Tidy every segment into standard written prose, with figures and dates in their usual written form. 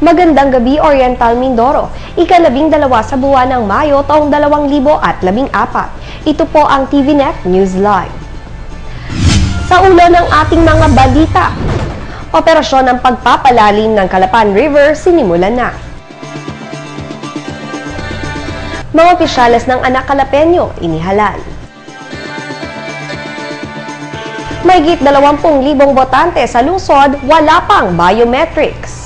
Magandang gabi, Oriental Mindoro. Ika-12 sa buwan ng Mayo taong 2014. Ito po ang TVNet News Live. Sa ulo ng ating mga balita, operasyon ng pagpapalalim ng Calapan River sinimulan na. Mga opisyales ng Anak Calapeño inihalal. Mahigit 20,000 botante sa lungsod, wala pang biometrics.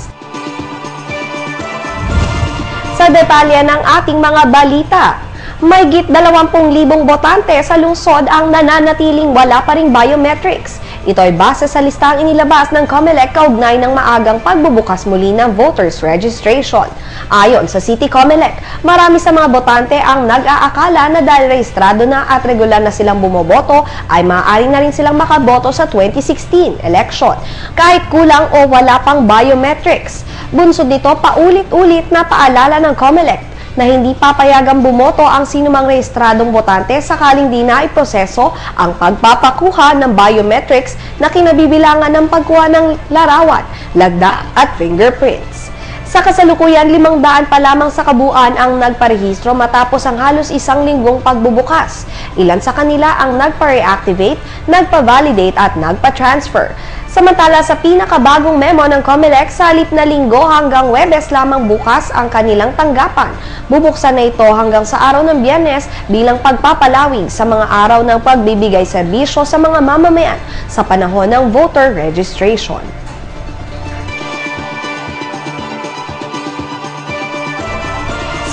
Sa detalye ng ating mga balita, mahigit 20,000 botante sa lungsod ang nananatiling wala pa ring biometrics. Ito ay base sa listang inilabas ng COMELEC kaugnay ng maagang pagbubukas muli ng voters registration. Ayon sa City COMELEC, marami sa mga botante ang nag-aakala na dahil rehistrado na at regular na silang bumoboto ay maaari na rin silang makaboto sa 2016 election, kahit kulang o wala pang biometrics. Bunsod nito, paulit-ulit na paalala ng COMELEC na hindi papayagang bumoto ang sinumang rehistradong botante sakaling di na iproseso ang pagpapakuha ng biometrics na kinabibilangan ng pagkuha ng larawan, lagda at fingerprints. Sa kasalukuyan, 500 pa lamang sa kabuuan ang nagparehistro matapos ang halos isang linggong pagbubukas. Ilan sa kanila ang nagpa-reactivate, nagpa-validate at nagpa-transfer. Samantala sa pinakabagong memo ng COMELEC, sa halip na linggo hanggang Huwebes lamang bukas ang kanilang tanggapan. Bubuksan na ito hanggang sa araw ng Biyernes bilang pagpapalawig sa mga araw ng pagbibigay serbisyo sa mga mamamayan sa panahon ng voter registration.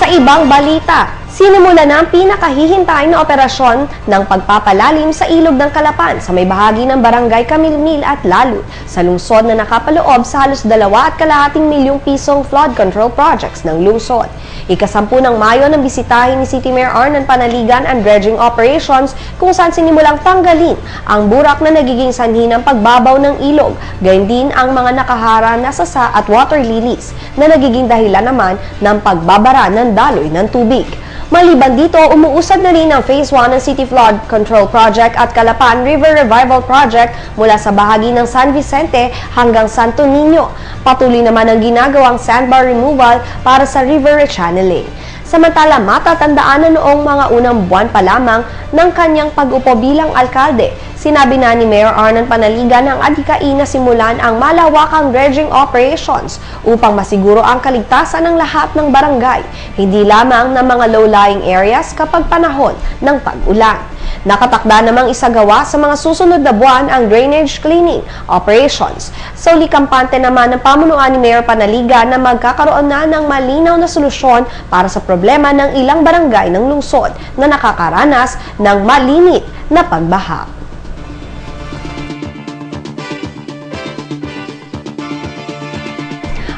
Sa ibang balita, sinimula na ang pinakahihintay na operasyon ng pagpapalalim sa ilog ng Calapan sa may bahagi ng Barangay Camilmil at Lalud sa lungsod na nakapaloob sa halos 2.2 milyong pisong flood control projects ng lungsod. Ika-10 ng Mayo nang bisitahin ni City Mayor Arnan Panaligan ang dredging operations kung saan sinimulang tanggalin ang burak na nagiging sanhi ng pagbabaw ng ilog, gayon din ang mga nakahara na sasa at water lilies na nagiging dahilan naman ng pagbabara ng daloy ng tubig. Maliban dito, umuusad na rin ang Phase 1 ng City Flood Control Project at Calapan River Revival Project mula sa bahagi ng San Vicente hanggang Santo Niño. Patuloy naman ang ginagawang sandbar removal para sa river rechanneling. Samantala, matatandaan na noong mga unang buwan pa lamang ng kanyang pag-upo bilang alkalde, sinabi na ni Mayor Arnan Panaligan ng adhikain na simulan ang malawakang dredging operations upang masiguro ang kaligtasan ng lahat ng barangay, hindi lamang ng mga low-lying areas kapag panahon ng tag-ulan. Nakatakda namang isagawa sa mga susunod na buwan ang drainage cleaning operations. Sa kampante naman ng pamunuan ni Mayor Panaligan na magkakaroon na ng malinaw na solusyon para sa problema ng ilang barangay ng lungsod na nakakaranas ng malinit na pagbaha.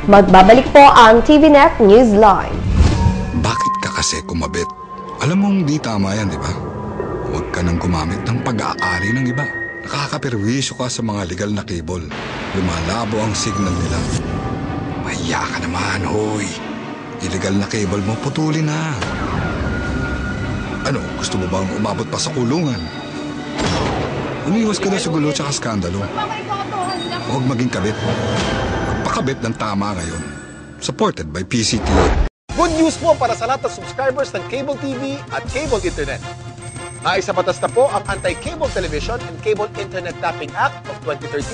Magbabalik po ang TVNet News Live. Bakit ka kasi kumabit? Alam mong di tama yan, di ba? Huwag ka nang gumamit ng pag-aari ng iba. Nakakaperwisyo ka sa mga legal na cable. Lumalabo ang signal nila. Mahiya ka naman, hoy. Illegal na cable mo, putulin na. Ano, gusto mo bang umabot pa sa kulungan? Umiwas ka na sa gulo tsaka skandalo. Huwag maging kabit. Magpakabit ng tama ngayon. Supported by PCT. Good news po para sa lahat ng subscribers ng Cable TV at Cable Internet. Naisa batas na po ang Anti-Cable Television and Cable Internet Tapping Act of 2013.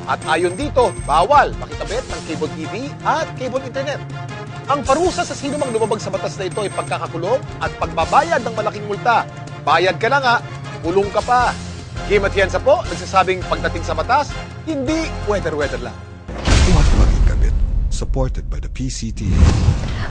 At ayon dito, bawal makikabit ng Cable TV at Cable Internet. Ang parusa sa sino mang lumabag sa batas na ito ay pagkakakulong at pagbabayad ng malaking multa. Bayad ka na nga, kulong ka pa. Kim Atienza po, nagsasabing pagdating sa batas, hindi weather-weather lang. Huwag maging kabit. Supported by the PCT.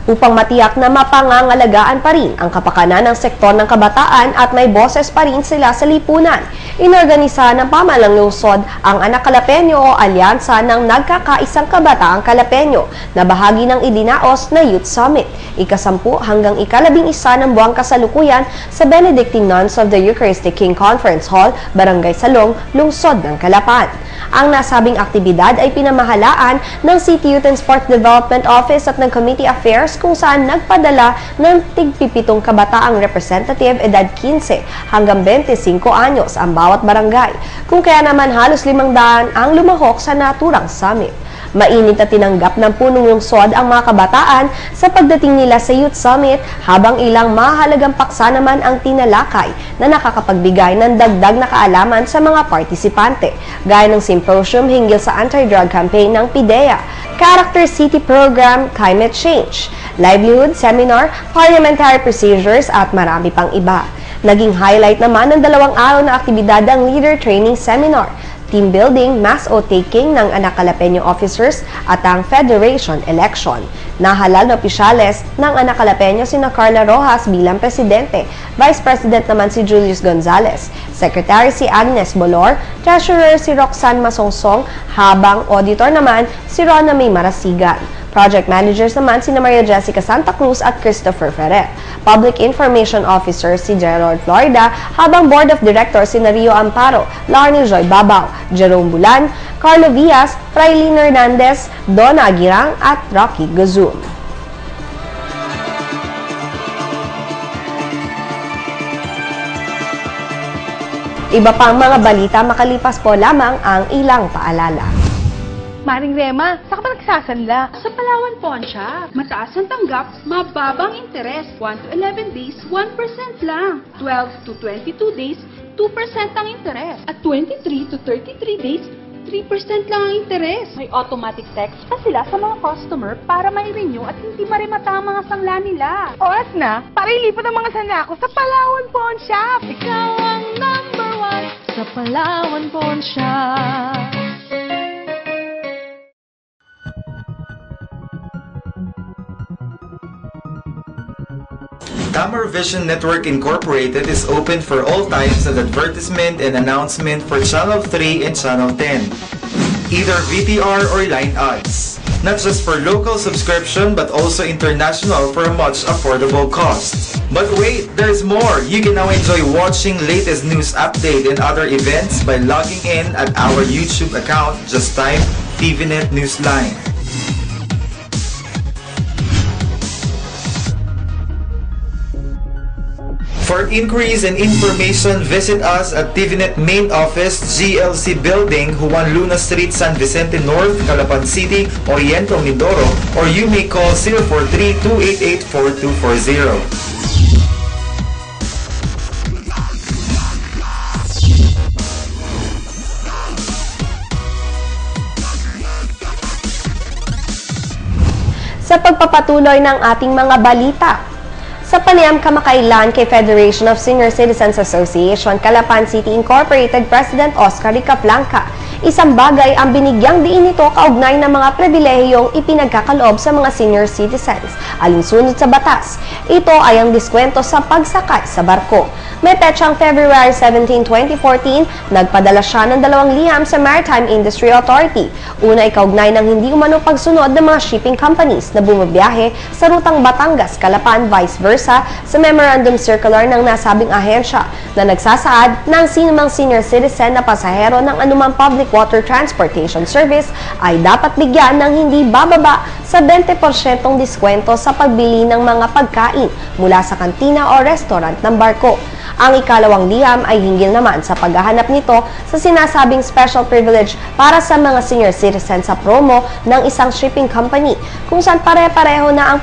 Upang matiyak na mapangangalagaan pa rin ang kapakanan ng sektor ng kabataan at may boses pa rin sila sa lipunan, inorganisa ng pamahalang lungsod ang Anak Calapeño o Alyansa ng Nagkakaisang Kabataang Calapeño na bahagi ng idinaos na Youth Summit, ika-10 hanggang ika-11 ng buwang kasalukuyan sa Benedictine Nuns of the Eucharistic King Conference Hall, Barangay Salong, Lungsod ng Calapan. Ang nasabing aktibidad ay pinamahalaan ng City Youth and Sport Development Office at ng Committee Affairs kung saan nagpadala ng tig-7 kabataang representative edad 15 hanggang 25 anyos ang bawat barangay, kung kaya naman halos 500 ang lumahok sa naturang summit. Mainit na tinanggap ng punong lungsod ang mga kabataan sa pagdating nila sa Youth Summit, habang ilang mahalagang paksa naman ang tinalakay na nakakapagbigay ng dagdag na kaalaman sa mga partisipante, gaya ng symposium hinggil sa anti-drug campaign ng PIDEA, Character City Program, Climate Change, Livelihood Seminar, Parliamentary Procedures at marami pang iba. Naging highlight naman ng 2 araw na aktibidad ang Leader Training Seminar, team building, mass oath-taking ng anak Calapeño officers at ang Federation election. Nahalal na opisyales ng anak Calapeño sina Carla Rojas bilang presidente, Vice President naman si Julius Gonzalez, Secretary si Agnes Bolor, Treasurer si Roxanne Masongsong, habang auditor naman si Rona May Marasigan. Project managers naman sina Maria Jessica Santa Cruz at Christopher Ferrer. Public Information Officer si Gerald Florida, habang Board of Directors sina Rio Amparo, Larny Joy Babaw, Jerome Bulan, Carlo Villas, Frailin Hernandez, Donna Aguirang at Rocky Guzum. Iba pang mga balita makalipas po lamang ang ilang paalala. Maring Rema, saan ka ba nagsasanla? Sa Palawan Pawn Shop. Mataas ang tanggap, mababang interes. 1 to 11 days, 1% lang. 12 to 22 days, 2% ang interes. At 23 to 33 days, 3% lang ang interes. May automatic text pa sila sa mga customer para mai-renew at hindi marimata ang mga sangla nila. Oras na, para ilipat ang mga sangla ko sa Palawan Pawn Shop. Ikaw ang #1 sa Palawan Pawn Shop. Camera Vision Network Incorporated is open for all types of advertisement and announcement for Channel 3 and Channel 10, either VTR or line ads. Not just for local subscription but also international for a much affordable cost. But wait, there's more! You can now enjoy watching latest news update and other events by logging in at our YouTube account. Just type TVNet Newsline. For inquiries and information, visit us at TVNet Main Office, GLC Building, Juan Luna Street, San Vicente North, Calapan City, Oriental, Mindoro, or you may call 043-288-4240. Sa pagpapatuloy ng ating mga balita, sa panayam kamakailan kay Federation of Senior Citizens Association, Calapan City Incorporated President Oscar Ricaplanca, isang bagay ang binigyang diin nito kaugnay ng mga pribilehiyong ipinagkakaloob sa mga senior citizens, alinsunod sa batas. Ito ay ang diskwento sa pagsakay sa barko. May petsang February 17, 2014, nagpadala siya ng 2 liham sa Maritime Industry Authority. Una, ikaugnay ng hindi umano pagsunod ng mga shipping companies na bumabiyahe sa rutang Batangas-Calapan, vice versa, sa Memorandum Circular ng nasabing ahensya na nagsasaad ng sinumang senior citizen na pasahero ng anumang public water transportation service ay dapat bigyan ng hindi bababa sa 20% diskwento sa pagbili ng mga pagkain mula sa kantina o restaurant ng barko. Ang ikalawang liham ay hinggil naman sa paghahanap nito sa sinasabing special privilege para sa mga senior citizens sa promo ng isang shipping company kung saan pare-pareho na ang